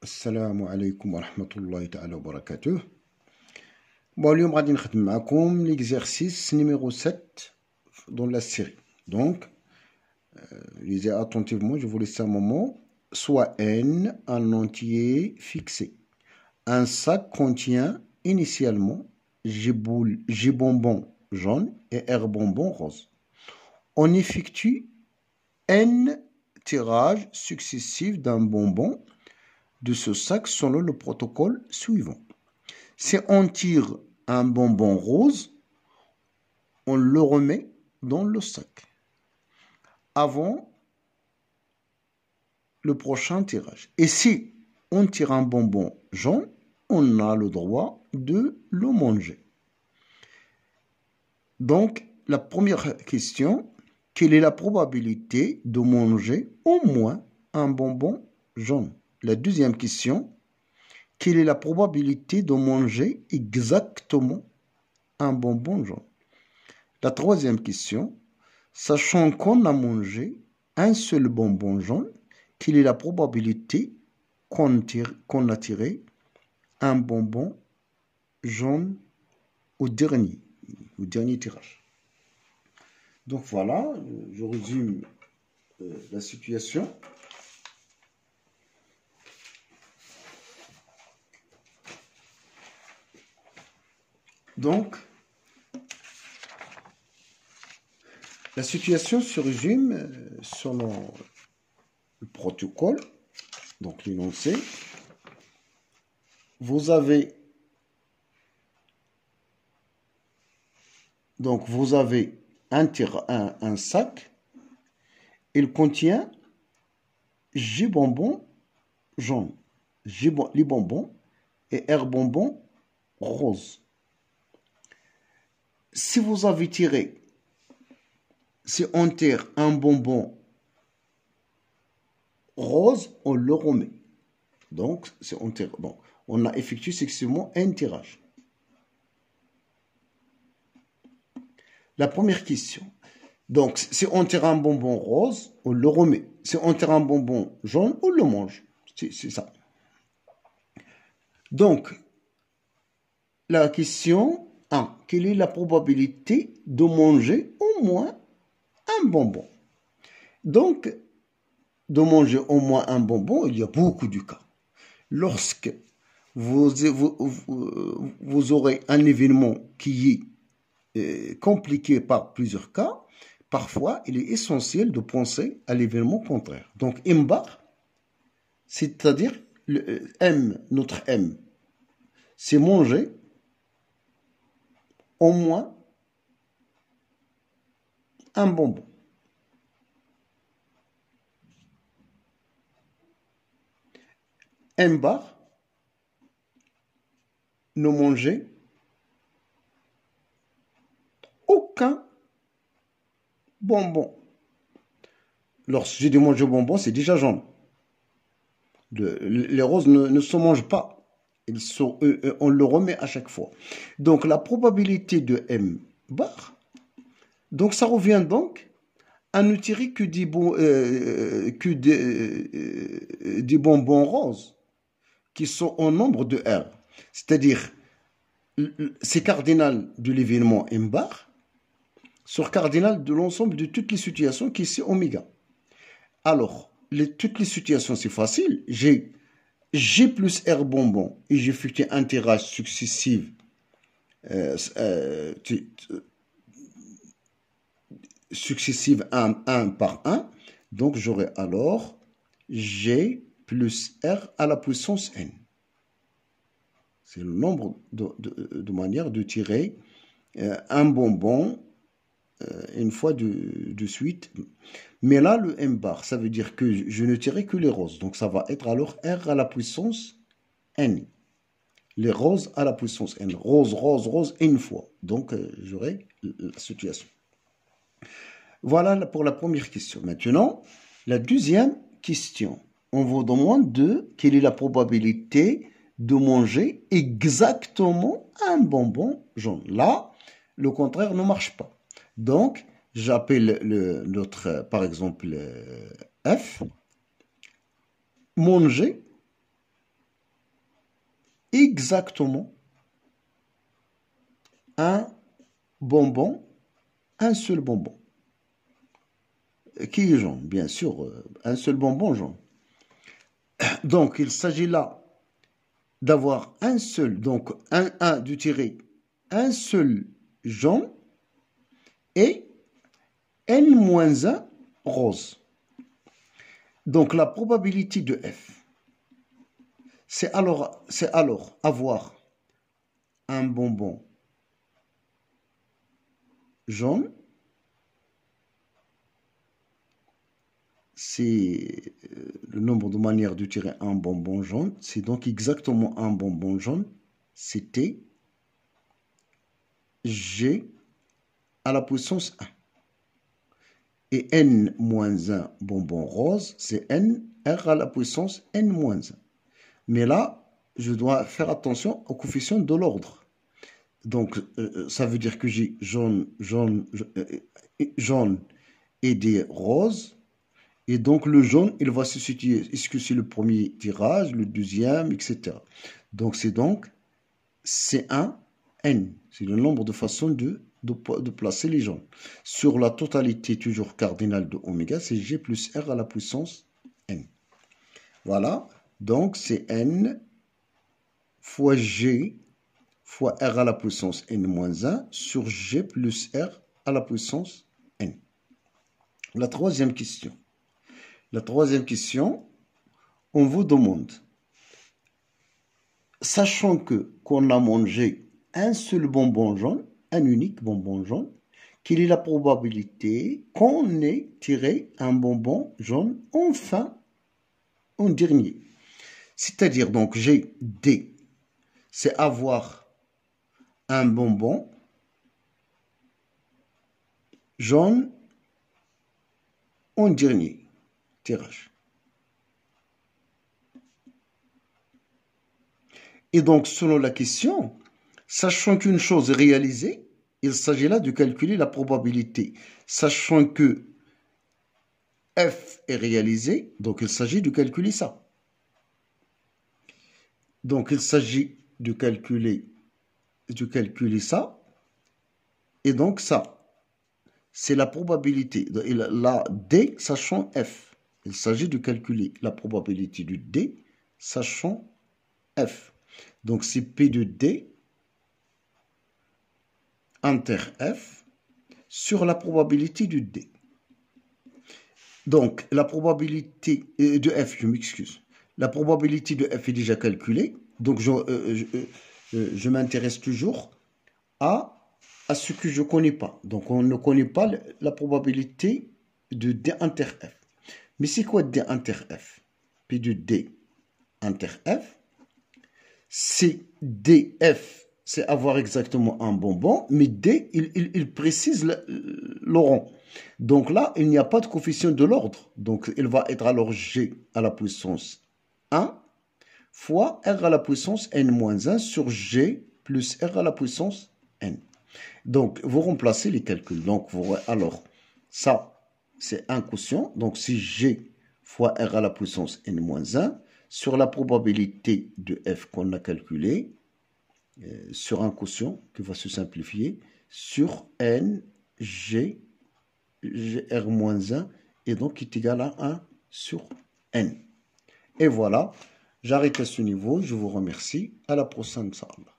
السلام عليكم ورحمة الله تعالى وبركاته. Bon, اليوم غادي نخدم معكم l'exercice numéro 7 dans la série. Donc, lisez attentivement, je vous laisse un moment. Soit N un entier fixé. Un sac contient initialement J bonbons jaune et R bonbons rose. On effectue N tirages successifs d'un bonbon de ce sac selon le protocole suivant. Si on tire un bonbon rose, on le remet dans le sac avant le prochain tirage. Et si on tire un bonbon jaune, on a le droit de le manger. Donc, la première question, quelle est la probabilité de manger au moins un bonbon jaune? La deuxième question, quelle est la probabilité de manger exactement un bonbon jaune? La troisième question, sachant qu'on a mangé un seul bonbon jaune, quelle est la probabilité qu'on a tiré un bonbon jaune au dernier tirage? Donc voilà, je résume la situation. Donc, la situation se résume selon le protocole, donc l'énoncé. Vous avez un sac, il contient J bonbons jaune, les bonbons et R bonbons rose. Si vous avez tiré, si on tire un bonbon rose, on le remet. Donc, si on tire, bon, on a effectué successivement un tirage. La première question. Donc, si on tire un bonbon rose, on le remet. Si on tire un bonbon jaune, on le mange. C'est ça. Donc, la question 1. Quelle est la probabilité de manger au moins un bonbon? Donc, de manger au moins un bonbon, il y a beaucoup de cas. Lorsque vous aurez un événement qui est compliqué par plusieurs cas, parfois, il est essentiel de penser à l'événement contraire. Donc, M bar, c'est-à-dire notre M, c'est manger au moins un bonbon. M bar, ne manger aucun bonbon. Lorsque j'ai dit manger bonbon, c'est déjà jaune. Les roses ne se mangent pas. On le remet à chaque fois. Donc, la probabilité de M bar, donc ça revient donc à ne tirer que des bonbons roses qui sont au nombre de R. C'est-à-dire, c'est cardinal de l'événement M bar sur cardinal de l'ensemble de toutes les situations qui c'est oméga. Alors, toutes les situations, c'est facile. J'ai G plus R bonbon et j'effectue un tirage successif un par un. Donc, j'aurai alors G plus R à la puissance N. C'est le nombre de manières de tirer un bonbon une fois de suite. Mais là, le M bar, ça veut dire que je ne tirerai que les roses. Donc, ça va être alors R à la puissance N. Les roses à la puissance N. Rose, rose, rose, une fois. Donc, j'aurai la situation. Voilà pour la première question. Maintenant, la deuxième question. On vous demande quelle est la probabilité de manger exactement un bonbon jaune. Là, le contraire ne marche pas. Donc, j'appelle par exemple, F, manger exactement un bonbon, un seul bonbon. Qui est jaune? Bien sûr, un seul bonbon jaune. Donc, il s'agit là d'avoir un seul, donc de tirer un seul jaune et n-1 rose. Donc, la probabilité de F, c'est alors avoir un bonbon jaune, c'est le nombre de manières de tirer un bonbon jaune, c'est donc exactement un bonbon jaune, c'était G à la puissance 1. Et n-1 bonbon rose, c'est n r à la puissance n-1. Mais là, je dois faire attention au coefficient de l'ordre. Donc, ça veut dire que j'ai jaune et des roses. Et donc, le jaune, il va se situer, est-ce que c'est le premier tirage, le deuxième, etc. Donc, c'est C1, N. C'est le nombre de façons de placer les jaunes. Sur la totalité, toujours cardinale de oméga, c'est G plus R à la puissance N. Voilà. Donc, c'est N fois G fois R à la puissance N-1 sur G plus R à la puissance N. La troisième question. La troisième question, on vous demande, sachant qu'on a mangé un seul bonbon jaune, un unique bonbon jaune, quelle est la probabilité qu'on ait tiré un bonbon jaune enfin en dernier? C'est-à-dire, donc, j'ai D, c'est avoir un bonbon jaune en dernier tirage. Et donc, selon la question, sachant qu'une chose est réalisée, il s'agit là de calculer la probabilité. Sachant que F est réalisé, donc il s'agit de calculer ça. Donc, il s'agit de calculer ça. Et donc, ça, c'est la probabilité. La D, sachant F. Il s'agit de calculer la probabilité du D, sachant F. Donc, c'est P de D inter F sur la probabilité du D. Donc, la probabilité de F, je m'excuse. La probabilité de F est déjà calculée. Donc, je m'intéresse toujours à ce que je ne connais pas. Donc, on ne connaît pas la probabilité de D inter F. Mais c'est quoi D inter F? P de D inter F, c'est DF, c'est avoir exactement un bonbon, mais D, il précise le rang. Donc là, il n'y a pas de coefficient de l'ordre. Donc, il va être alors G à la puissance 1 fois R à la puissance N-1 sur G plus R à la puissance N. Donc, vous remplacez les calculs. Donc, alors, ça, c'est un quotient. Donc, c'est G fois R à la puissance N-1 sur la probabilité de F qu'on a calculé, sur un quotient qui va se simplifier, sur N, G, GR-1, et donc qui est égal à 1 sur N. Et voilà, j'arrête à ce niveau. Je vous remercie. À la prochaine, Inch'Allah.